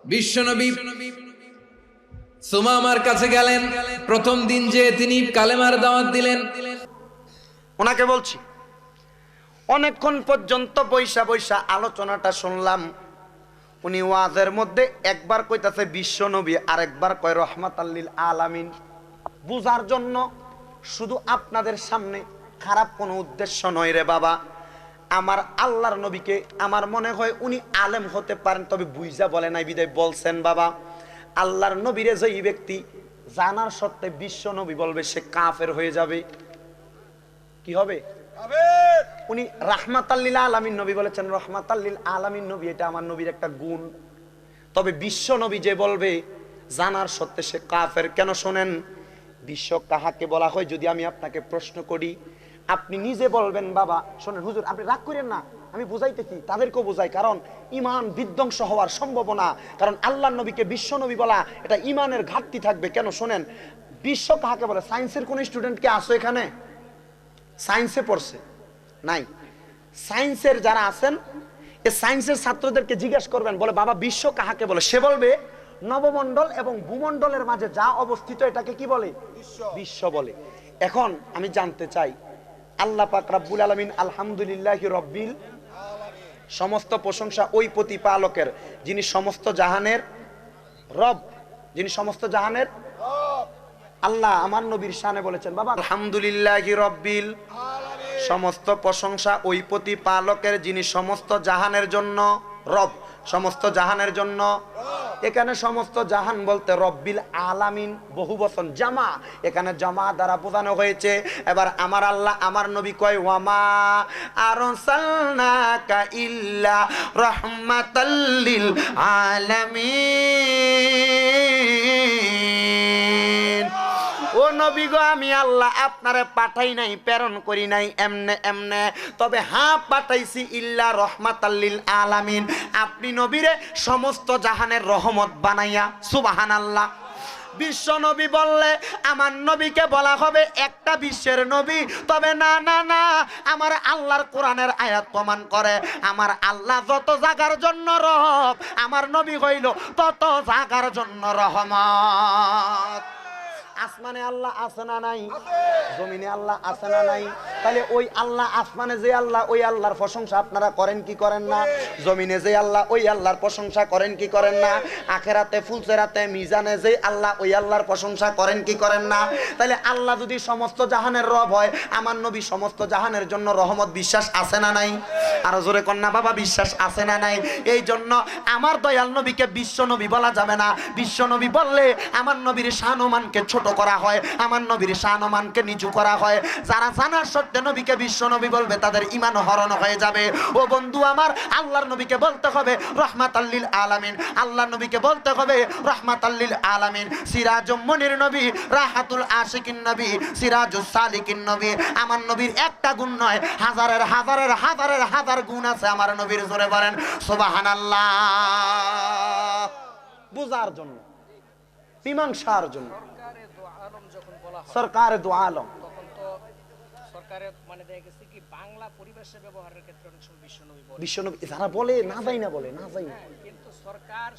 বিশ্বনবী সুমামার কাছে গেলেন। প্রথম দিন যে তিনি কালেমার দাওয়াত দিলেন, ওনাকে বলছি অনেকক্ষণ পর্যন্ত বৈশা বৈশা আলোচনাটা শুনলাম। উনি ওয়াজের মধ্যে একবার কইতাছে বিশ্ব নবী, আর একবার কয় রহমাতাল লিল আলামিন। বুঝার জন্য, শুধু আপনাদের সামনে খারাপ কোনো উদ্দেশ্য নয় রে বাবা। আমার আল্লাহর নবীকে আমার মনে হয় উনি আলেম হতে পারেন, তবে বুঝা বলে নাই বিদায় বলছেন বাবা আল্লাহর নবীরে যেই ব্যক্তি জানার সত্ত্বে বিশ্ব নবী বলবে সে কাফের হয়ে যাবে। কি হবে? উনি রাহমাতাল্লিল আলামিন নবী বলেছেন, রহমাতাল্লিল আলামিন নবী এটা আমার নবীর একটা গুণ। তবে বিশ্ব নবী যে বলবে জানার সত্ত্বে সে কাফের। কেন শোনেন, বিশ্ব কাহাকে বলা হয় যদি আমি আপনাকে প্রশ্ন করি, আপনি নিজে বলবেন বাবা শোনেন হুজুর আপনি রাগ করেন না, আমি বুঝাইতেছি, তাদেরকেও বুঝাই, কারণ ইমান বিধ্বংস হওয়ার সম্ভাবনা। কারণ আল্লাহর নবীকে বিশ্ব নবী বলা এটা ইমানের ঘাটতি থাকবে। কেন শোনেন, বিশ্ব কাহাকে বলে? সায়েন্সের কোন স্টুডেন্ট কি আসো এখানে? সায়েন্সে পড়ছে নাই? সায়েন্সের যারা আছেন এ সায়েন্সের ছাত্রদেরকে জিজ্ঞেস করবেন, বলে বাবা বিশ্ব কাহাকে বলে? সে বলবে নবমণ্ডল এবং ভূমণ্ডলের মাঝে যা অবস্থিত এটাকে কি বলে? বিশ্ব বলে। এখন আমি জানতে চাই, আল্লাহ পাক রব্বুল আলামিন আলহামদুলিল্লাহি রব্বিল, সমস্ত প্রশংসা ওই প্রতিপালকের যিনি সমস্ত জাহানের রব, যিনি সমস্ত জাহানের আল্লাহ আমার নবীর শানে বলেছেন বাবা আলহামদুলিল্লাহি রব্বিল, সমস্ত প্রশংসা ওই প্রতিপালকের যিনি সমস্ত জাহানের জন্য রব, সমস্ত জাহানের জন্য। এখানে সমস্ত জাহান বলতে রব্বিল আলামিন বহু বচন জামা, এখানে জামা দ্বারা বোঝানো হয়েছে। এবার আমার আল্লাহ আমার নবী কয় ওয়ামা আরসালনাকা ইল্লা রাহমাতাল লিল আলামিন। ও নবী গো, আমি আল্লাহ আপনারে পাঠাই নাই, প্রেরণ করি নাই এমনে এমনে, তবে হ্যাঁ পাঠাইছি ইল্লা রহমাতাল লিল আলামিন, আপনি নবীরে সমস্ত জাহানের রহমত বানাইয়া। সুবহানাল্লাহ। বিশ্ব নবী বললে আমার নবীকে বলা হবে একটা বিশ্বের নবী, তবে না না না, আমার আল্লাহর কোরআনের আয়াত প্রমাণ করে আমার আল্লাহ যত জাগার জন্য রব, আমার নবী হইল তত জাগার জন্য রহমত। আসমানে আল্লাহ আছে না নাই? জমিনে আল্লাহ আছে না নাই? তাহলে ওই আল্লাহ আসমানে যে আল্লাহ, ওই আল্লাহর প্রশংসা আপনারা করেন কি করেন না? জমিনে যে আল্লাহ, ওই আল্লাহর প্রশংসা করেন কি করেন না? আখেরাতে ফুলসেরাতে মিজানে যে আল্লাহ, ওই আল্লাহর প্রশংসা করেন কি করেন না? তাহলে আল্লাহ যদি সমস্ত জাহানের রব হয়, আমার নবী সমস্ত জাহানের জন্য রহমত, বিশ্বাস আছে না নাই? আরো জোরে কন্যা বাবা, বিশ্বাস আছে না নাই? এই জন্য আমার দয়াল নবীকে বিশ্ব নবী বলা যাবে না। বিশ্ব নবী বললে আমার নবীর শানমানকে ছোট করা হয়, আমার নবীর শানমানকে নিচু করা হয়। যারা জানার সত্ত্বে নবীকে বিশ্ব নবী বলবে তাদের ঈমান হরণ হয়ে যাবে। ও বন্ধু আমার, আল্লাহর নবীকে বলতে হবে রহমাতাল লিল আলামিন, আল্লাহর নবীকে বলতে হবে রহমাতাল লিল আলামিন। সিরাজুম মুনির নবী, রাহাতুল আশিকিন নবী, সিরাজুস সালিকিন নবী। আমার নবীর একটা গুণ নয়, হাজারের হাজারের হাজারের হাজার গুণ আছে আমার নবীর। জোরে বলেন সুবহানাল্লাহ। বুঝার জন্য, মীমাংসার জন্য। সরকারে দু আলম, তখন তো সরকারের মানে দেখা গেছে কি বাংলা পরিবেশে ব্যবহারের ক্ষেত্রে অনেক সময় বিশ্বনবী বলে, বিশ্বনবী যারা বলে না যাই না, বলে না যাই না। কিন্তু সরকার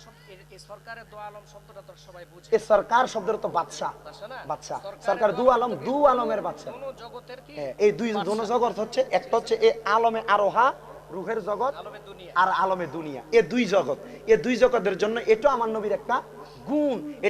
এই সরকারের দু আলম শব্দটা তো সবাই বুঝে। এই সরকার শব্দের তো বাদশা, বাদশা না? বাদশা। সরকার দু আলম, দু আলমের বাদশা। কোন জগতের কি এই দুই দোনো জগৎ হচ্ছে, একটা হচ্ছে এই আলমে আরোহা রুহের জগৎ, আলমে দুনিয়া, আর আলমে দুনিয়া। এই দুই জগৎ, এই দুই জগতের জন্য এটা আমার নবীর একটা গুণ।